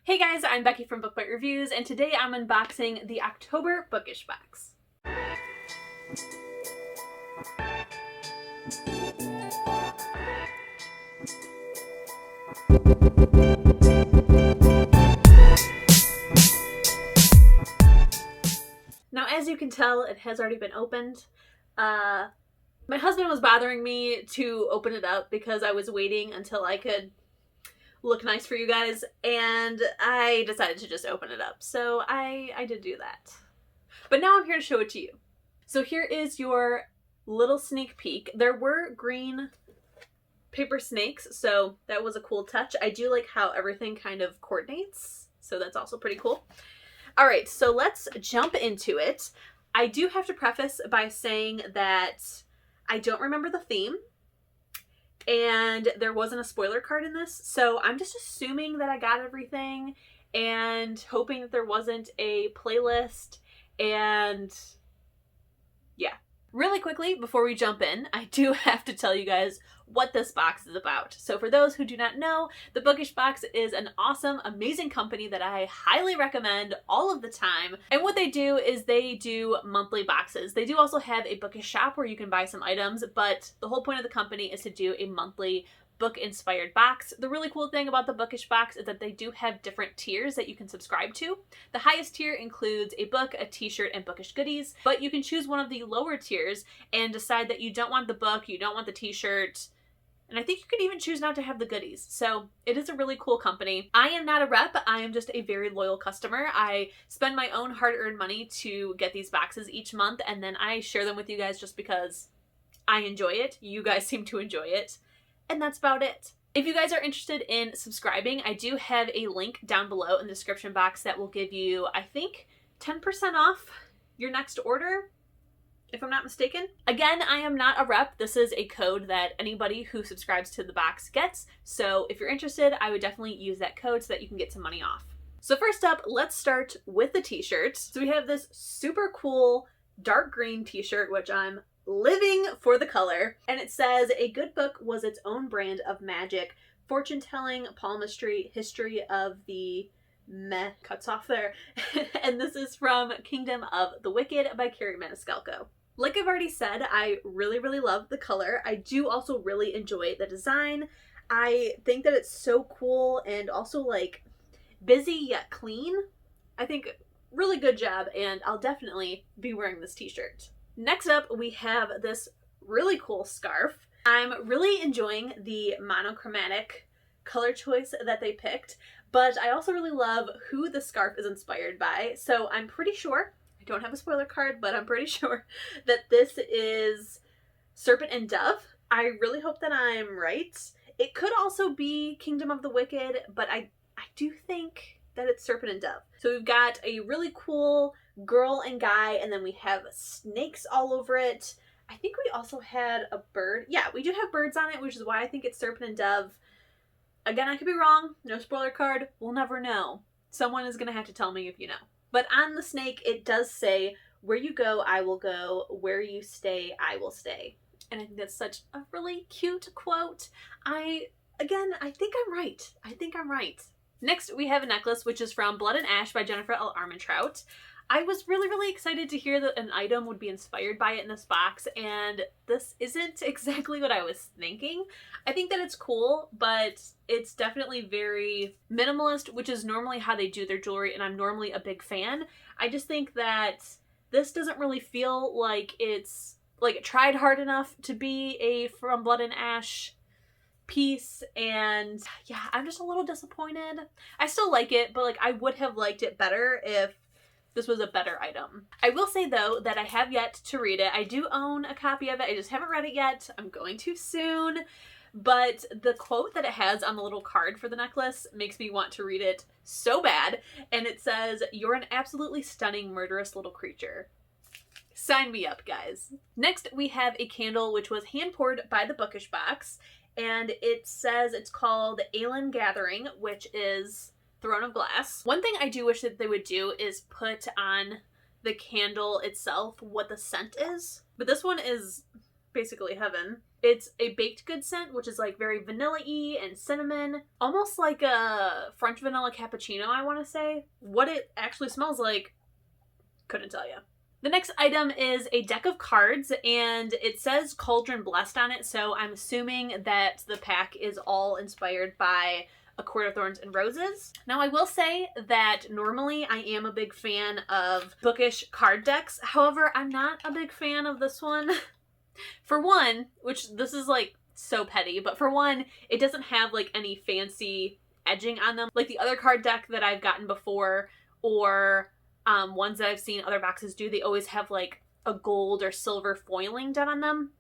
Hey guys, I'm Becky from Book Bite Reviews, and today I'm unboxing the October Bookish box. Now, as you can tell, it has already been opened. My husband was bothering me to open it up because I was waiting until I could look nice for you guys, and I decided to just open it up. So I did do that. But now I'm here to show it to you. So here is your little sneak peek. There were green paper snakes, so that was a cool touch. I do like how everything kind of coordinates, so that's also pretty cool. All right, so let's jump into it. I do have to preface by saying that I don't remember the theme, and there wasn't a spoiler card in this, so I'm just assuming that I got everything and hoping that there wasn't a playlist, and yeah. Really quickly, before we jump in, I do have to tell you guys what this box is about. So for those who do not know, the Bookish box is an awesome, amazing company that I highly recommend all of the time. And what they do is they do monthly boxes. They do also have a Bookish shop where you can buy some items, but the whole point of the company is to do a monthly book-inspired box. The really cool thing about the Bookish box is that they do have different tiers that you can subscribe to. The highest tier includes a book, a t-shirt, and Bookish goodies, but you can choose one of the lower tiers and decide that you don't want the book, you don't want the t-shirt, and I think you could even choose not to have the goodies. So it is a really cool company. I am not a rep, I am just a very loyal customer. I spend my own hard-earned money to get these boxes each month, and then I share them with you guys just because I enjoy it. You guys seem to enjoy it. And that's about it. If you guys are interested in subscribing, I do have a link down below in the description box that will give you, I think, 10% off your next order, if I'm not mistaken. Again, I am not a rep. This is a code that anybody who subscribes to the box gets. So if you're interested, I would definitely use that code so that you can get some money off. So first up, let's start with the t-shirt. So we have this super cool dark green t-shirt, which I'm living for the color, and it says, "A good book was its own brand of magic, fortune-telling, palmistry, history of the meh," cuts off there, and this is from Kingdom of the Wicked by Kerri Maniscalco. Like I've already said, I really love the color. I do also really enjoy the design. I think that it's so cool and also like busy yet clean. I think really good job, and I'll definitely be wearing this t-shirt. Next up, we have this really cool scarf. I'm really enjoying the monochromatic color choice that they picked, but I also really love who the scarf is inspired by. So I'm pretty sure, I don't have a spoiler card, but I'm pretty sure that this is Serpent Dove. I really hope that I'm right. It could also be Kingdom of the Wicked, but I do think that it's Serpent Dove. So we've got a really cool girl and guy, and then we have snakes all over it. I think we also had a bird. Yeah, we do have birds on it, which is why I think it's Serpent Dove. Again, I could be wrong. No spoiler card. We'll never know. Someone is going to have to tell me if you know. But on the snake, it does say, "Where you go, I will go. Where you stay, I will stay." And I think that's such a really cute quote. I think I'm right. I think I'm right. Next, we have a necklace, which is from Blood and Ash by Jennifer L. Armentrout. I was really excited to hear that an item would be inspired by it in this box, and this isn't exactly what I was thinking. I think that it's cool, but it's definitely very minimalist, which is normally how they do their jewelry, and I'm normally a big fan. I just think that this doesn't really feel like it's, like, it tried hard enough to be a From Blood and Ash piece, and yeah, I'm just a little disappointed. I still like it, but like I would have liked it better if this was a better item. I will say though that I have yet to read it. I do own a copy of it. I just haven't read it yet. I'm going to soon. But the quote that it has on the little card for the necklace makes me want to read it so bad. And it says, "You're an absolutely stunning, murderous little creature." Sign me up, guys. Next, we have a candle which was hand-poured by the Bookish box. And it says it's called Aelin Gathering, which is Throne of Glass. One thing I do wish that they would do is put on the candle itself what the scent is. But this one is basically heaven. It's a baked goods scent, which is like very vanilla-y and cinnamon, almost like a French vanilla cappuccino, I want to say. What it actually smells like, couldn't tell you. The next item is a deck of cards, and it says Cauldron Blessed on it, so I'm assuming that the pack is all inspired by A Court of Thorns and Roses. Now, I will say that normally I am a big fan of Bookish card decks. However, I'm not a big fan of this one. For one, which this is like so petty, but for one, it doesn't have like any fancy edging on them. Like the other card deck that I've gotten before, or ones that I've seen other boxes do, they always have like a gold or silver foiling done on them.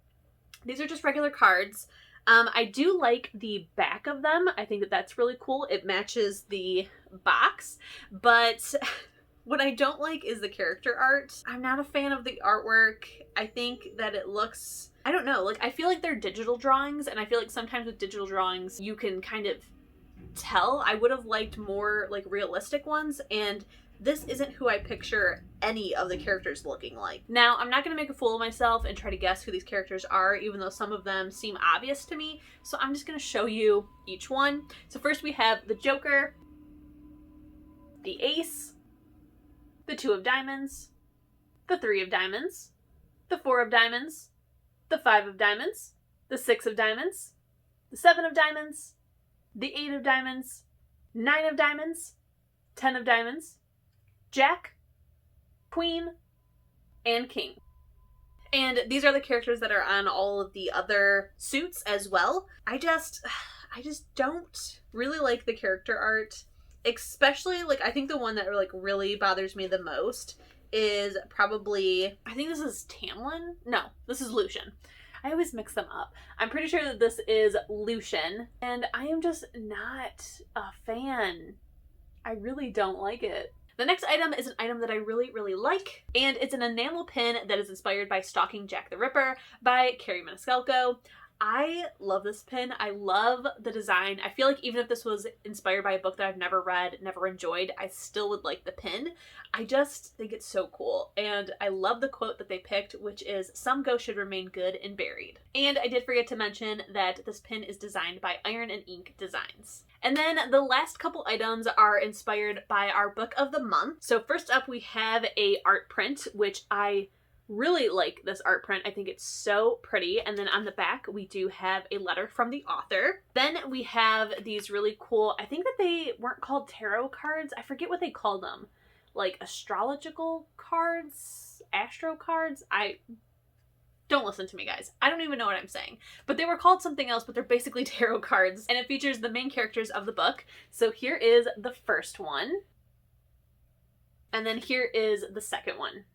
These are just regular cards. I do like the back of them. I think that that's really cool. It matches the box, but what I don't like is the character art. I'm not a fan of the artwork. I think that it looks, I don't know, like I feel like they're digital drawings, and I feel like sometimes with digital drawings you can kind of tell. I would have liked more like realistic ones, and this isn't who I picture any of the characters looking like. Now, I'm not going to make a fool of myself and try to guess who these characters are, even though some of them seem obvious to me, so I'm just going to show you each one. So first we have the Joker, the Ace, the Two of Diamonds, the Three of Diamonds, the Four of Diamonds, the Five of Diamonds, the Six of Diamonds, the Seven of Diamonds, the Eight of Diamonds, Nine of Diamonds, 10 of Diamonds, Jack, Queen, and King. And these are the characters that are on all of the other suits as well. I just don't really like the character art. Especially, like, I think the one that like really bothers me the most is probably, I think this is Tamlin? No, this is Lucian. I always mix them up. I'm pretty sure that this is Lucian, and I am just not a fan. I really don't like it. The next item is an item that I really, really like, and it's an enamel pin that is inspired by Stalking Jack the Ripper by Kerri Maniscalco. I love this pin. I love the design. I feel like even if this was inspired by a book that I've never read, never enjoyed, I still would like the pin. I just think it's so cool. And I love the quote that they picked, which is, "Some ghosts should remain good and buried." And I did forget to mention that this pin is designed by Iron and Ink Designs. And then the last couple items are inspired by our book of the month. So first up, we have a art print, which I really like this art print. I think it's so pretty. And then on the back, we do have a letter from the author. Then we have these really cool, I think that they weren't called tarot cards. I forget what they called them. Like astrological cards, astro cards. Don't listen to me, guys. I don't even know what I'm saying. But they were called something else, but they're basically tarot cards. And it features the main characters of the book. So here is the first one. And then here is the second one.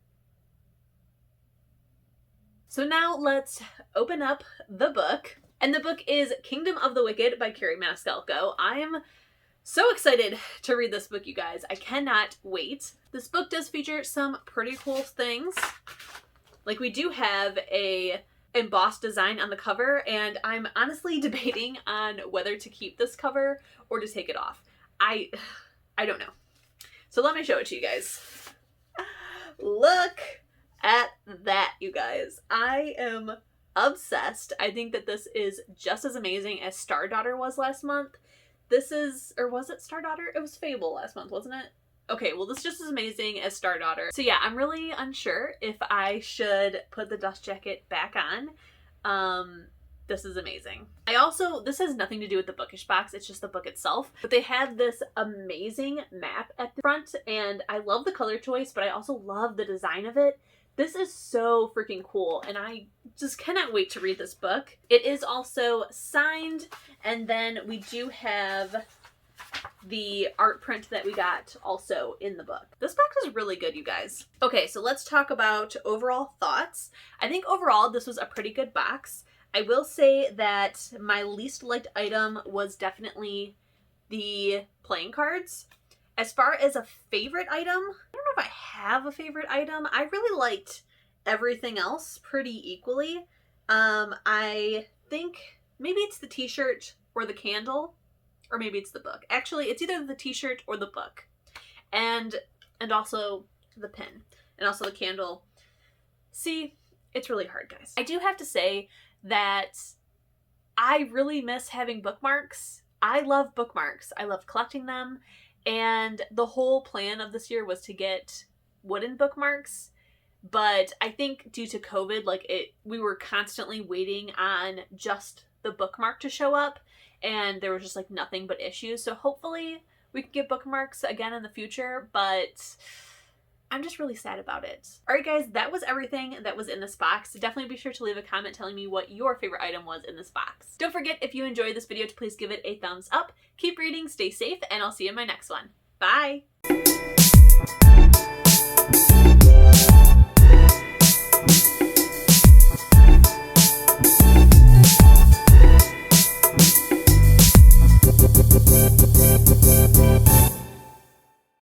So now let's open up the book. And the book is Kingdom of the Wicked by Kerri Maniscalco. I am so excited to read this book, you guys. I cannot wait. This book does feature some pretty cool things. Like, we do have a embossed design on the cover, and I'm honestly debating on whether to keep this cover or to take it off. I don't know. So let me show it to you guys. Look at that, you guys. I am obsessed. I think that this is just as amazing as Star Daughter was last month. This is, or was it Star Daughter? It was Fable last month, wasn't it? Okay, well, this is just as amazing as Star Daughter. So yeah, I'm really unsure if I should put the dust jacket back on. This is amazing. This has nothing to do with the Bookish box, it's just the book itself. But they had this amazing map at the front, and I love the color choice, but I also love the design of it. This is so freaking cool, and I just cannot wait to read this book. It is also signed, and then we do have the art print that we got also in the book. This box is really good, you guys. Okay, so let's talk about overall thoughts. I think overall this was a pretty good box. I will say that my least liked item was definitely the playing cards. As far as a favorite item, I don't know if I have a favorite item. I really liked everything else pretty equally. I think maybe it's the t-shirt or the candle. Or maybe it's the book. Actually, it's either the t-shirt or the book. And also the pin. And also the candle. See, It's really hard, guys. I do have to say that I really miss having bookmarks. I love bookmarks. I love collecting them. And the whole plan of this year was to get wooden bookmarks. But I think due to COVID, we were constantly waiting on just the bookmark to show up. And there was just nothing but issues. So hopefully we can get bookmarks again in the future. But I'm just really sad about it. Alright guys, that was everything that was in this box. Definitely be sure to leave a comment telling me what your favorite item was in this box. Don't forget, if you enjoyed this video, to please give it a thumbs up. Keep reading, stay safe, and I'll see you in my next one. Bye!